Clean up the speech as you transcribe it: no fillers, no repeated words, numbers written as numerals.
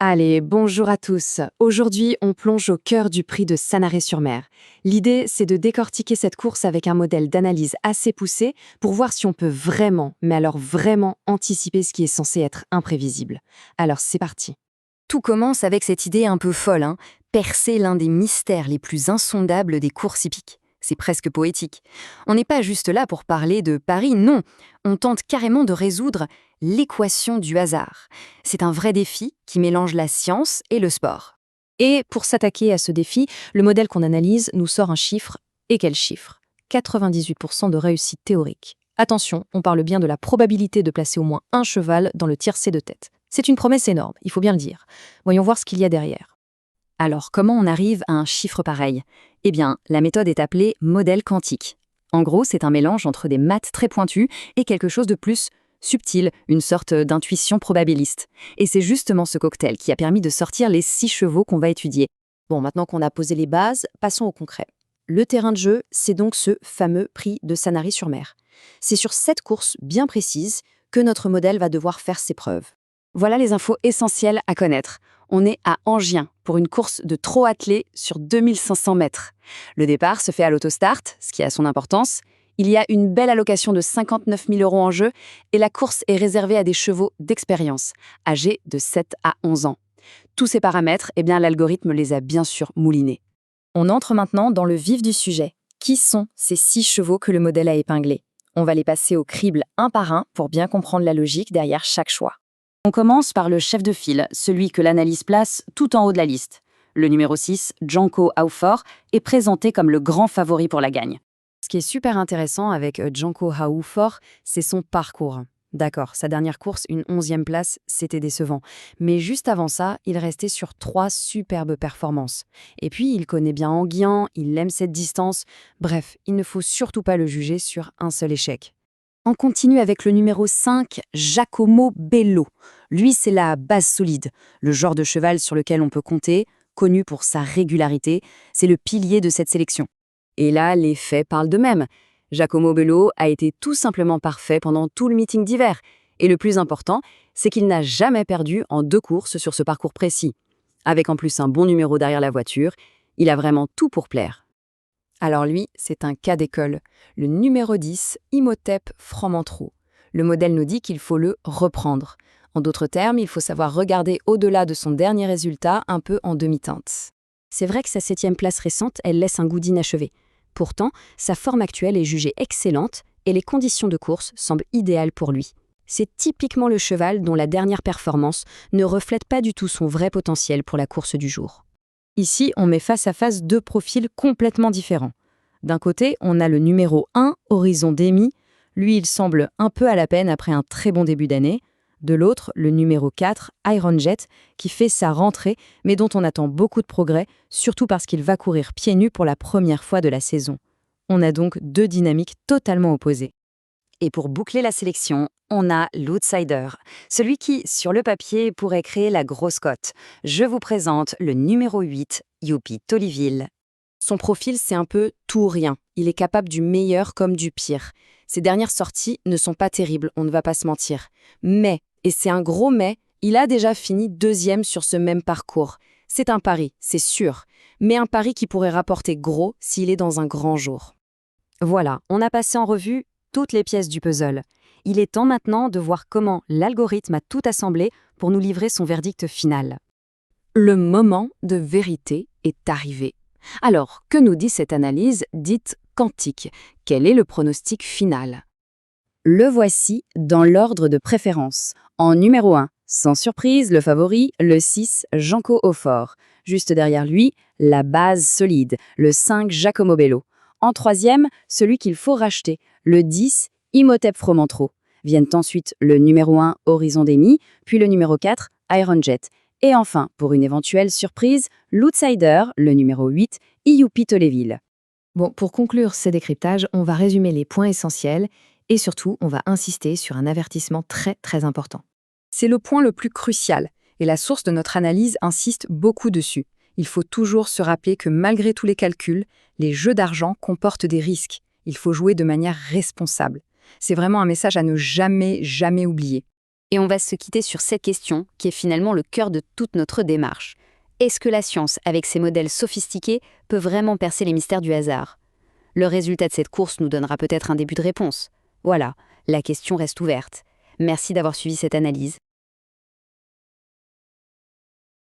Allez, bonjour à tous. Aujourd'hui, on plonge au cœur du prix de Sanaré-sur-Mer. L'idée, c'est de décortiquer cette course avec un modèle d'analyse assez poussé pour voir si on peut vraiment, mais alors vraiment anticiper ce qui est censé être imprévisible. Alors c'est parti. Tout commence avec cette idée un peu folle, percer l'un des mystères les plus insondables des courses hippiques. C'est presque poétique. On n'est pas juste là pour parler de Paris, non. On tente carrément de résoudre l'équation du hasard. C'est un vrai défi qui mélange la science et le sport. Et pour s'attaquer à ce défi, le modèle qu'on analyse nous sort un chiffre. Et quel chiffre? 98% de réussite théorique. Attention, on parle bien de la probabilité de placer au moins un cheval dans le tiercé de tête. C'est une promesse énorme, il faut bien le dire. Voyons voir ce qu'il y a derrière. Alors, comment on arrive à un chiffre pareil? Eh bien, la méthode est appelée modèle quantique. En gros, c'est un mélange entre des maths très pointues et quelque chose de plus subtil, une sorte d'intuition probabiliste. Et c'est justement ce cocktail qui a permis de sortir les 6 chevaux qu'on va étudier. Bon, maintenant qu'on a posé les bases, passons au concret. Le terrain de jeu, c'est donc ce fameux prix de Sanary-sur-Mer. C'est sur cette course bien précise que notre modèle va devoir faire ses preuves. Voilà les infos essentielles à connaître. On est à Enghien pour une course de trot attelé sur 2500 mètres. Le départ se fait à l'autostart, ce qui a son importance. Il y a une belle allocation de 59 000 € en jeu et la course est réservée à des chevaux d'expérience, âgés de 7 à 11 ans. Tous ces paramètres, l'algorithme les a bien sûr moulinés. On entre maintenant dans le vif du sujet. Qui sont ces 6 chevaux que le modèle a épinglés? On va les passer au crible un par un pour bien comprendre la logique derrière chaque choix. On commence par le chef de file, celui que l'analyse place tout en haut de la liste. Le numéro 6, Janko Haufort, est présenté comme le grand favori pour la gagne. Ce qui est super intéressant avec Janko Haufort, c'est son parcours. D'accord, sa dernière course, une 11e place, c'était décevant. Mais juste avant ça, il restait sur 3 superbes performances. Et puis, il connaît bien Enghien, il aime cette distance. Bref, il ne faut surtout pas le juger sur un seul échec. On continue avec le numéro 5, Giacomo Bello. Lui, c'est la base solide, le genre de cheval sur lequel on peut compter, connu pour sa régularité, c'est le pilier de cette sélection. Et là, les faits parlent d'eux-mêmes. Giacomo Bello a été tout simplement parfait pendant tout le meeting d'hiver. Et le plus important, c'est qu'il n'a jamais perdu en 2 courses sur ce parcours précis. Avec en plus un bon numéro derrière la voiture, il a vraiment tout pour plaire. Alors lui, c'est un cas d'école, le numéro 10, Imhotep Fromentro. Le modèle nous dit qu'il faut le reprendre. En d'autres termes, il faut savoir regarder au-delà de son dernier résultat un peu en demi-teinte. C'est vrai que sa 7e place récente, elle laisse un goût d'inachevé. Pourtant, sa forme actuelle est jugée excellente et les conditions de course semblent idéales pour lui. C'est typiquement le cheval dont la dernière performance ne reflète pas du tout son vrai potentiel pour la course du jour. Ici, on met face à face 2 profils complètement différents. D'un côté, on a le numéro 1, Horizon Demi. Lui, il semble un peu à la peine après un très bon début d'année. De l'autre, le numéro 4, Iron Jet, qui fait sa rentrée, mais dont on attend beaucoup de progrès, surtout parce qu'il va courir pieds nus pour la première fois de la saison. On a donc 2 dynamiques totalement opposées. Et pour boucler la sélection, on a l'outsider, celui qui, sur le papier, pourrait créer la grosse cote. Je vous présente le numéro 8, Youpi Tollyville. Son profil, c'est un peu tout ou rien. Il est capable du meilleur comme du pire. Ses dernières sorties ne sont pas terribles, on ne va pas se mentir. Mais, et c'est un gros mais, il a déjà fini 2e sur ce même parcours. C'est un pari, c'est sûr, mais un pari qui pourrait rapporter gros s'il est dans un grand jour. Voilà, on a passé en revue toutes les pièces du puzzle. Il est temps maintenant de voir comment l'algorithme a tout assemblé pour nous livrer son verdict final. Le moment de vérité est arrivé. Alors, que nous dit cette analyse dite quantique? Quel est le pronostic final? Le voici dans l'ordre de préférence. En numéro 1, sans surprise, le favori, le 6, Janko Haufort. Juste derrière lui, la base solide, le 5, Giacomo Bello. En 3e, celui qu'il faut racheter, le 10, Imhotep Fromentro. Viennent ensuite le numéro 1, Horizon Demi, puis le numéro 4, Iron Jet. Et enfin, pour une éventuelle surprise, l'outsider, le numéro 8, Youpi Tollyville. Bon, pour conclure ces décryptages, on va résumer les points essentiels et surtout, on va insister sur un avertissement très très important. C'est le point le plus crucial et la source de notre analyse insiste beaucoup dessus. Il faut toujours se rappeler que malgré tous les calculs, les jeux d'argent comportent des risques. Il faut jouer de manière responsable. C'est vraiment un message à ne jamais oublier. Et on va se quitter sur cette question, qui est finalement le cœur de toute notre démarche. Est-ce que la science, avec ses modèles sophistiqués, peut vraiment percer les mystères du hasard? Le résultat de cette course nous donnera peut-être un début de réponse. Voilà, la question reste ouverte. Merci d'avoir suivi cette analyse.